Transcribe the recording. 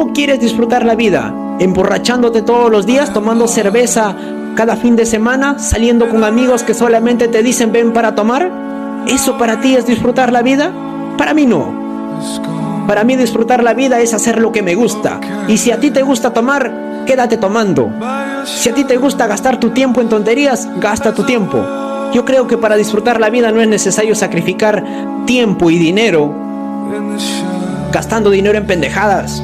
¿Cómo quieres disfrutar la vida? ¿Emborrachándote todos los días, tomando cerveza cada fin de semana, saliendo con amigos que solamente te dicen ven para tomar? ¿Eso para ti es disfrutar la vida? Para mí no. Para mí disfrutar la vida es hacer lo que me gusta. Y si a ti te gusta tomar, quédate tomando. Si a ti te gusta gastar tu tiempo en tonterías, gasta tu tiempo. Yo creo que para disfrutar la vida no es necesario sacrificar tiempo y dinero, gastando dinero en pendejadas.